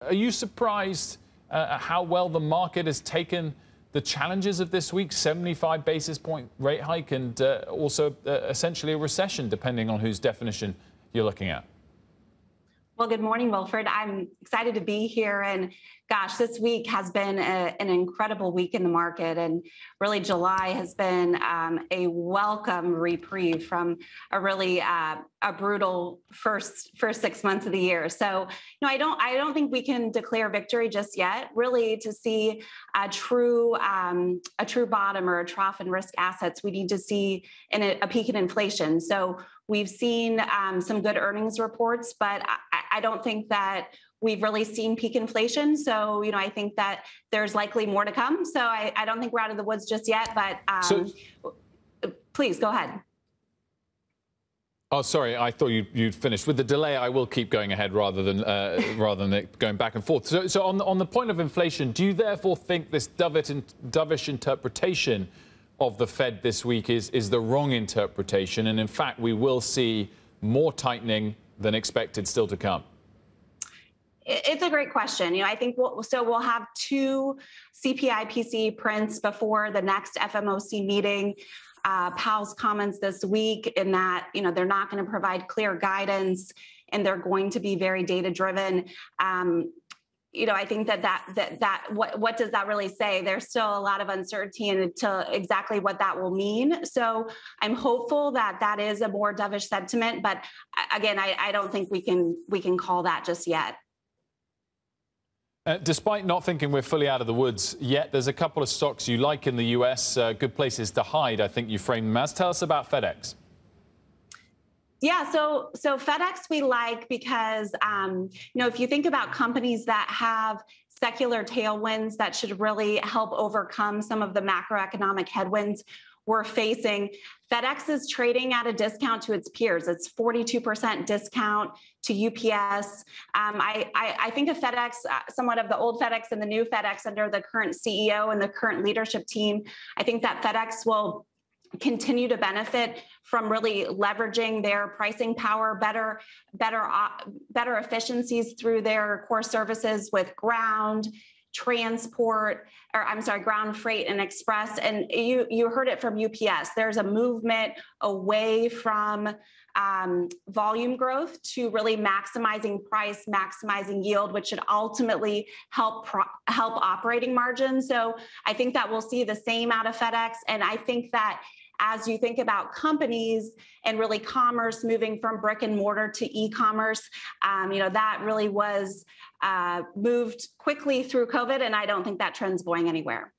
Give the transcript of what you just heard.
Are you surprised at how well the market has taken the challenges of this week's 75 basis point rate hike and also essentially a recession, depending on whose definition you're looking at? Well, good morning, Wilfred. I'm excited to be here. And gosh, this week has been an incredible week in the market. And really, July has been a welcome reprieve from a really a brutal first 6 months of the year. So, I don't think we can declare victory just yet. Really, to see a true bottom or a trough in risk assets, we need to see a peak in inflation. So we've seen some good earnings reports, but I don't think that we've really seen peak inflation. So, I think that there's likely more to come. So I don't think we're out of the woods just yet, but please go ahead. Oh, sorry. I thought you'd finished. With the delay, I will keep going ahead rather than it going back and forth. So on the point of inflation, do you therefore think this dovish interpretation of the Fed this week is the wrong interpretation, and in fact we will see more tightening than expected still to come? It's a great question. I think we'll have two CPI PCE prints before the next FOMC meeting. Powell's comments this week in that they're not going to provide clear guidance and they're going to be very data driven. I think that what does that really say? There's still a lot of uncertainty into exactly what that will mean. So I'm hopeful that is a more dovish sentiment, but again, I don't think we can call that just yet. Despite not thinking we're fully out of the woods yet, there's a couple of stocks you like in the U.S., good places to hide, I think you framed them as. Tell us about FedEx. Yeah, so FedEx we like because, if you think about companies that have secular tailwinds that should really help overcome some of the macroeconomic headwinds we're facing, FedEx is trading at a discount to its peers. It's 42% discount to UPS. I think of FedEx, somewhat of the old FedEx and the new FedEx under the current CEO and the current leadership team. I think that FedEx will continue to benefit from really leveraging their pricing power, better efficiencies through their core services with ground freight and express. And you heard it from UPS. There's a movement away from volume growth to really maximizing price, maximizing yield, which should ultimately help operating margins. So I think that we'll see the same out of FedEx. And I think that as you think about companies and really commerce moving from brick and mortar to e-commerce, that really was moved quickly through COVID, and I don't think that trend's going anywhere.